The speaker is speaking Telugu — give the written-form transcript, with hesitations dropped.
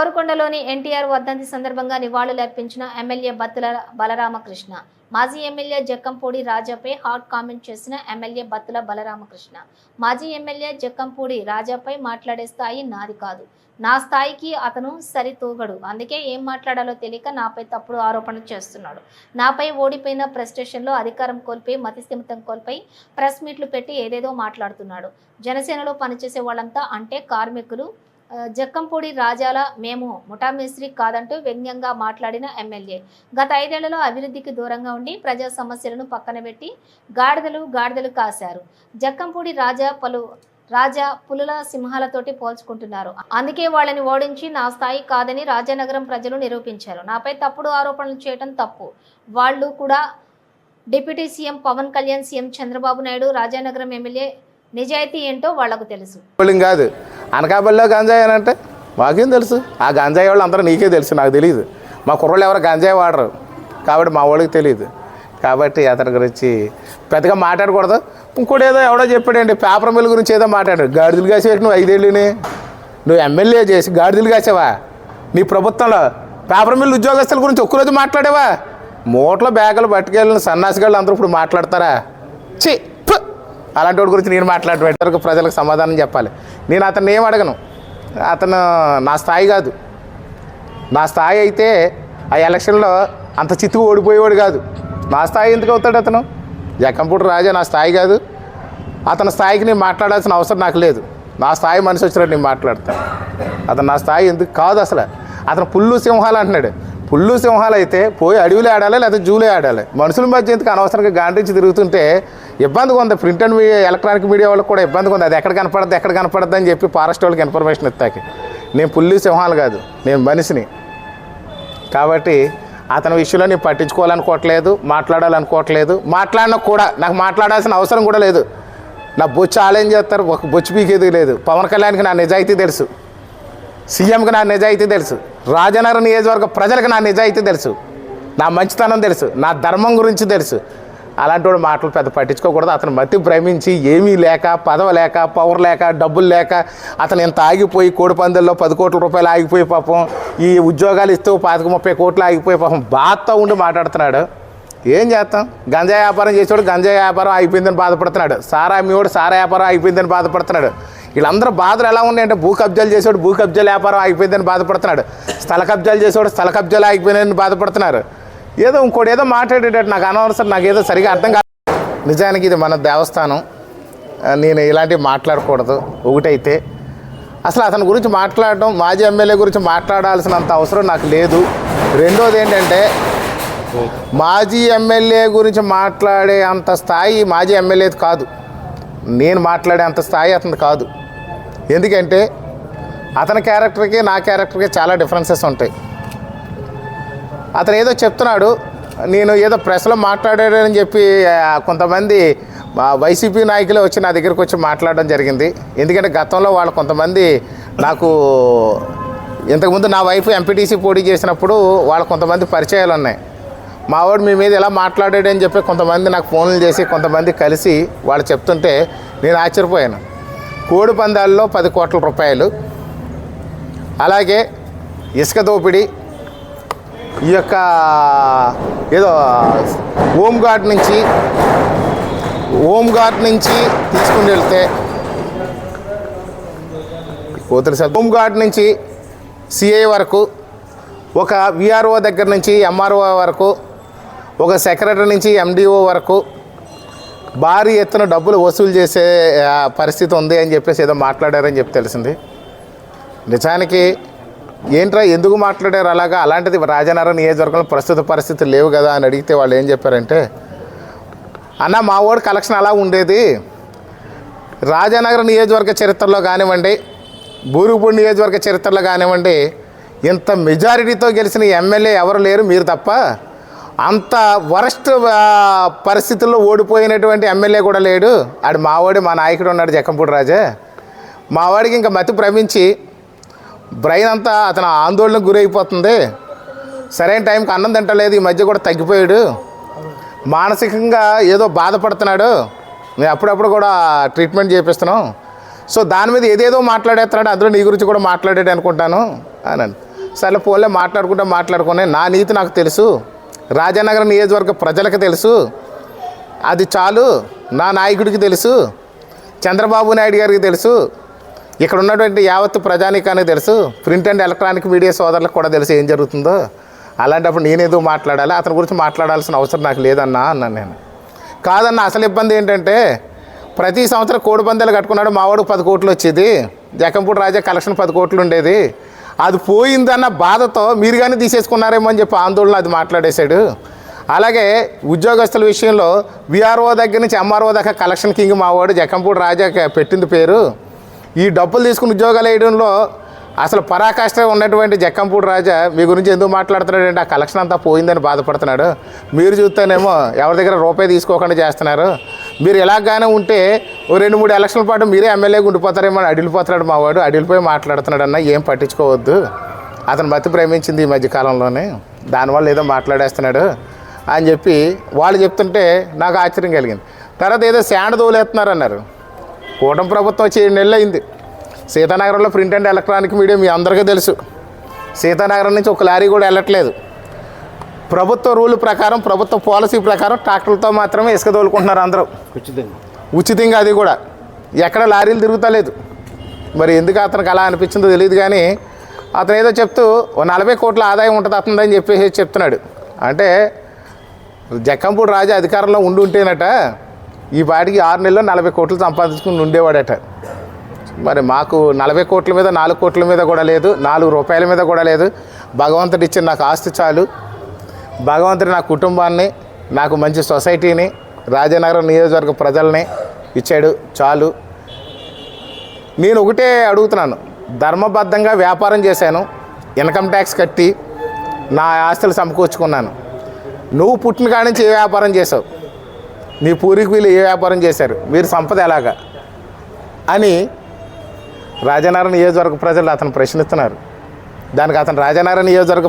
కోరుకొండలోని ఎన్టీఆర్ వర్ధంతి సందర్భంగా నివాళులర్పించిన ఎమ్మెల్యే బత్తుల బలరామకృష్ణ. మాజీ ఎమ్మెల్యే జక్కంపూడి రాజాపై హాట్ కామెంట్ చేసిన ఎమ్మెల్యే బత్తుల బలరామకృష్ణ. మాజీ ఎమ్మెల్యే జక్కంపూడి రాజాపై మాట్లాడే స్థాయి నాది కాదు, నా స్థాయికి అతను సరితూగడు, అందుకే ఏం మాట్లాడాలో తెలియక నాపై తప్పుడు ఆరోపణలు చేస్తున్నాడు. నాపై ఓడిపోయిన ప్రెస్టేషన్లో అధికారం కోల్పోయి మతిస్థిమితం కోల్పోయి ప్రెస్ మీట్లు పెట్టి ఏదేదో మాట్లాడుతున్నాడు. జనసేనలో పనిచేసే వాళ్ళంతా అంటే కార్మికులు, జక్కంపూడి రాజాల మేము ముఠామేస్త్రి కాదంటూ వ్యంగ్యంగా మాట్లాడిన ఎమ్మెల్యే గత 5 ఏళ్లలో అభివృద్ధికి దూరంగా ఉండి ప్రజా సమస్యలను పక్కన పెట్టి గాడిదలు కాశారు. జక్కంపూడి రాజా పులుల సింహాలతోటి పోల్చుకుంటున్నారు. అందుకే వాళ్ళని ఓడించి నా స్థాయి కాదని రాజానగరం ప్రజలు నిరూపించారు. నాపై తప్పుడు ఆరోపణలు చేయడం తప్పు. వాళ్ళు కూడా deputy CM Pawan Kalyan, CM Chandrababu Naidu, Rajanagaram MLA నిజాయితీ ఏంటో వాళ్లకు తెలుసు. కాదు అనకాపల్లిలో గంజాయి అని అంటే మాకేం తెలుసు? ఆ గంజాయి వాళ్ళు అందరూ నీకే తెలుసు, నాకు తెలియదు. మా కుర్రోళ్ళు ఎవరు గంజాయి వాడరు కాబట్టి మా వాళ్ళకి తెలియదు. కాబట్టి అతని గురించి పెద్దగా మాట్లాడకూడదు. ఇంకోటి ఏదో ఎవడో చెప్పాడండి, పేపర్ మిల్ గురించి ఏదో మాట్లాడాడు. గాడిదలు కాసేసి నువ్వు 5 ఏళ్ళని నువ్వు ఎమ్మెల్యే చేసి గాడిదలు కాసావా? నీ ప్రభుత్వంలో పేపర్ మిల్ ఉద్యోగస్తుల గురించి ఒక్కరోజు మాట్లాడావా? మూటలో బ్యాగులు పట్టుకెళ్ళిన సన్నాసిగాళ్ళు అందరూ ఇప్పుడు మాట్లాడతారా? ఛీ, అలాంటి వాడి గురించి నేను మాట్లాడేటరకు ప్రజలకు సమాధానం చెప్పాలి. నేను అతన్ని ఏం అడగను. అతను నా స్థాయి కాదు. నా స్థాయి అయితే ఆ ఎలక్షన్లో అంత చిత్తుగా ఓడిపోయేవాడు కాదు. నా స్థాయి ఎందుకు అవుతాడు అతను? జక్కంపూడి రాజా నా స్థాయి కాదు. అతని స్థాయికి నేను మాట్లాడాల్సిన అవసరం నాకు లేదు. నా స్థాయి మనిషి వచ్చినట్టు నేను మాట్లాడతాను. అతను నా స్థాయి ఎందుకు కాదు అసలు. అతను పుల్లు సింహాలు అంటున్నాడు. పుల్లు సింహాలు అయితే పోయి అడవిలో ఆడాలి, లేకపోతే జూలే ఆడాలి. మనుషుల మధ్య ఎందుకు అనవసరంగా గాండ్రించి తిరుగుతుంటే ఇబ్బందిగా ఉంది. Print and media, electronic media వాళ్ళకి కూడా ఇబ్బందిగా ఉంది. అది ఎక్కడ కనపడద్దు అని చెప్పి ఫారెస్ట్ వాళ్ళకి ఇన్ఫర్మేషన్ ఇస్తాకి. నేను పుల్లు సింహాలు కాదు, నేను మనిషిని. కాబట్టి అతని విషయంలో నేను పట్టించుకోవాలనుకోవట్లేదు, మాట్లాడాలనుకోవట్లేదు. మాట్లాడినా కూడా నాకు మాట్లాడాల్సిన అవసరం కూడా లేదు. నా బొచ్చు ఆలేం చేస్తారు, ఒక బొచ్చు పీకేది లేదు. పవన్ కళ్యాణ్కి నా నిజాయితీ తెలుసు, సీఎంకి నా నిజాయితీ తెలుసు, రాజనగరం నియోజకవర్గ ప్రజలకు నా నిజాయితీ తెలుసు, నా మంచితనం తెలుసు, నా ధర్మం గురించి తెలుసు. అలాంటి వాడు మాటలు పెద్ద పట్టించుకోకూడదు. అతను మతి భ్రమించి ఏమీ లేక, పదవి లేక, పవర్ లేక, డబ్బులు లేక అతను ఇంత ఆగిపోయి కోడిపందెల్లో 10 కోట్ల రూపాయలు ఆగిపోయి పాపం, ఈ ఉద్యోగాలు ఇస్తూ 25-30 కోట్లు ఆగిపోయి పాపం బాధతో ఉండి మాట్లాడుతున్నాడు. ఏం చేస్తాం? గంజాయి వ్యాపారం చేసేవాడు గంజాయి వ్యాపారం అయిపోయిందని బాధపడుతున్నాడు. సారా అమ్మేవాడు సారా వ్యాపారం అయిపోయిందని బాధపడుతున్నాడు. వీళ్ళందరూ బాధలు ఎలా ఉన్నాయంటే, భూ కబ్జాలు చేసేవాడు భూ కబ్జాల వ్యాపారం అయిపోయిందని బాధపడుతున్నాడు. స్థల కబ్జాలు చేసేవాడు స్థల కబ్జాలు అయిపోయిందని బాధపడుతున్నారు. ఏదో ఇంకోటి ఏదో మాట్లాడేటట్టు నాకు అనవసరం, నాకేదో సరిగా అర్థం కాదు. నిజానికి ఇది మన దేవస్థానం, నేను ఇలాంటివి మాట్లాడకూడదు. ఒకటైతే అసలు అతని గురించి మాట్లాడడం, మాజీ ఎమ్మెల్యే గురించి మాట్లాడాల్సినంత అవసరం నాకు లేదు. రెండోది ఏంటంటే, మాజీ ఎమ్మెల్యే గురించి మాట్లాడే అంత స్థాయి మాజీ ఎమ్మెల్యేది కాదు. నేను మాట్లాడే అంత స్థాయి అతను కాదు. ఎందుకంటే అతని క్యారెక్టర్కి నా క్యారెక్టర్కి చాలా డిఫరెన్సెస్ ఉంటాయి. అతను ఏదో చెప్తున్నాడు, నేను ఏదో ప్రెస్లో మాట్లాడాడని చెప్పి కొంతమంది వైసీపీ నాయకులే వచ్చి నా దగ్గరికి వచ్చి మాట్లాడడం జరిగింది. ఎందుకంటే గతంలో వాళ్ళు కొంతమంది నాకు ఇంతకుముందు నా వైఫ్ ఎంపీటీసీ పోటీ చేసినప్పుడు వాళ్ళు కొంతమంది పరిచయాలు ఉన్నాయి. మావాడు మీ మీద ఎలా మాట్లాడాడని చెప్పి కొంతమంది నాకు ఫోన్లు చేసి కొంతమంది కలిసి వాళ్ళు చెప్తుంటే నేను ఆశ్చర్యపోయాను. కోడి పందాల్లో 10 కోట్ల రూపాయలు, అలాగే ఇసుక దోపిడీ, ఈ యొక్క ఏదో హోమ్ గార్డ్ నుంచి తీసుకుని వెళ్తే హోమ్ గార్డ్ నుంచి సిఐ వరకు, ఒక విఆర్ఓ దగ్గర నుంచి ఎంఆర్ఓ వరకు, ఒక సెక్రటరీ నుంచి ఎండిఓ వరకు భారీ ఎత్తున డబ్బులు వసూలు చేసే పరిస్థితి ఉంది అని చెప్పేసి ఏదో మాట్లాడారని చెప్పి తెలిసింది. నిజానికి ఏంట్రా ఎందుకు మాట్లాడారు అలాగా? అలాంటిది రాజనగరం నియోజకవర్గంలో ప్రస్తుత పరిస్థితులు లేవు కదా అని అడిగితే వాళ్ళు ఏం చెప్పారంటే, అన్న మా వాడు కలెక్షన్ అలా ఉండేది, రాజనగరం నియోజకవర్గ చరిత్రలో కానివ్వండి, బూరుగుపూడి నియోజకవర్గ చరిత్రలో కానివ్వండి, ఇంత మెజారిటీతో గెలిచిన ఎమ్మెల్యే ఎవరు లేరు మీరు తప్ప. అంత వరస్ట్ పరిస్థితుల్లో ఓడిపోయినటువంటి ఎమ్మెల్యే కూడా లేడు. ఆడు మావాడు, మా నాయకుడు ఉన్నాడు జక్కంపూడి రాజా. మావాడికి ఇంకా మతి భ్రమించి బ్రెయిన్ అంతా అతను ఆందోళనకు గురైపోతుంది. సరైన టైంకి అన్నం తింటలేదు. ఈ మధ్య కూడా తగ్గిపోయాడు. మానసికంగా ఏదో బాధపడుతున్నాడు. నేను అప్పుడప్పుడు కూడా ట్రీట్మెంట్ చేపిస్తున్నాం. సో దాని మీద ఏదేదో మాట్లాడేస్తున్నాడు. అందులో నీ గురించి కూడా మాట్లాడాడు అనుకుంటాను అని. సరే ఫోన్లో మాట్లాడుకునే నా నీతి నాకు తెలుసు, రాజానగరం నియోజకవర్గ ప్రజలకు తెలుసు, అది చాలు, నా నాయకుడికి తెలుసు, చంద్రబాబు నాయుడు గారికి తెలుసు, ఇక్కడ ఉన్నటువంటి యావత్తు ప్రజానీకానికి తెలుసు, ప్రింట్ అండ్ ఎలక్ట్రానిక్ మీడియా సోదరులకు కూడా తెలుసు ఏం జరుగుతుందో. అలాంటప్పుడు నేనేదో మాట్లాడాలి, అతని గురించి మాట్లాడాల్సిన అవసరం నాకు లేదన్నా అన్నాను నేను. కాదన్న, అసలు ఇబ్బంది ఏంటంటే ప్రతి సంవత్సరం కోడి పందాలు కట్టుకున్నాడు, మావాడు 10 కోట్లు వచ్చేది, జక్కంపూడి రాజా కలెక్షన్ 10 కోట్లు ఉండేది, అది పోయిందన్న బాధతో మీరు కానీ తీసేసుకున్నారేమో అని చెప్పి ఆందోళన అది మాట్లాడేశాడు. అలాగే ఉద్యోగస్తుల విషయంలో విఆర్ఓ దగ్గర నుంచి ఎంఆర్ఓ దాకా కలెక్షన్ కింగ్ మావాడు జక్కంపూడి రాజా పెట్టింది పేరు. ఈ డబ్బులు తీసుకుని ఉద్యోగాలు వేయడంలో అసలు పరాకాష్ట ఉన్నటువంటి జక్కంపూడి రాజా మీ గురించి ఎందుకు మాట్లాడుతున్నాడంటే ఆ కలెక్షన్ అంతా పోయిందని బాధపడుతున్నాడు. మీరు చూస్తేనేమో ఎవరి దగ్గర రూపాయి తీసుకోకుండా చేస్తున్నారు. మీరు ఎలాగానే ఉంటే ఓ 2-3 ఎలక్షన్ల పాటు మీరే ఎమ్మెల్యేగా ఉండిపోతారేమో అని అడిలిపోతున్నాడు మావాడు. అడిలిపోయి మాట్లాడుతున్నాడు అన్న, ఏం పట్టించుకోవద్దు, అతను మతి ప్రేమించింది ఈ మధ్యకాలంలోనే, దానివల్ల ఏదో మాట్లాడేస్తున్నాడు అని చెప్పి వాళ్ళు చెప్తుంటే నాకు ఆశ్చర్యం కలిగింది. తర్వాత ఏదో శాండ్ దోలేస్తున్నారు అన్నారు. కూటమి ప్రభుత్వం వచ్చి 7 నెలలు అయింది. సీతానగరంలో ప్రింట్ అండ్ ఎలక్ట్రానిక్ మీడియా మీ అందరికీ తెలుసు, సీతానగరం నుంచి ఒక లారీ కూడా వెళ్ళట్లేదు. ప్రభుత్వ రూల్ ప్రకారం, ప్రభుత్వ పాలసీ ప్రకారం ట్రాక్టర్లతో మాత్రమే ఇసుక తోలుకుంటున్నారు అందరూ ఉచితంగా. అది కూడా ఎక్కడ లారీలు తిరుగుతలేదు. మరి ఎందుకు అతనికి అలా అనిపించిందో తెలియదు, కానీ అతను ఏదో చెప్తూ ఓ 40 కోట్ల ఆదాయం ఉంటుంది అతనిదని చెప్పేసి చెప్తున్నాడు. అంటే జక్కంపూడి రాజా అధికారంలో ఉంటేనట ఈ పాటికి 6 నెలల్లో 40 కోట్లు సంపాదించుకుని ఉండేవాడట. మరి మాకు 40 కోట్ల మీద 4 కోట్ల మీద కూడా లేదు, 4 రూపాయల మీద కూడా లేదు. భగవంతుడు ఇచ్చిన నాకు ఆస్తి చాలు, భగవంతుడు నా కుటుంబాన్ని, నాకు మంచి సొసైటీని, రాజానగరం నియోజకవర్గ ప్రజల్ని ఇచ్చాడు చాలు. నేను ఒకటే అడుగుతున్నాను, ధర్మబద్ధంగా వ్యాపారం చేశాను, ఇన్కమ్ ట్యాక్స్ కట్టి నా ఆస్తులు సమకూర్చుకున్నాను. నువ్వు పుట్టిన కాడి నుంచి ఏ వ్యాపారం చేసావు, నీ పూర్వీకులు ఏ వ్యాపారం చేశారు, మీరు సంపద ఎలాగా అని రాజానగరం నియోజకవర్గ ప్రజలు అతను ప్రశ్నిస్తున్నారు. దానికి అతను రాజానగరం నియోజకవర్గ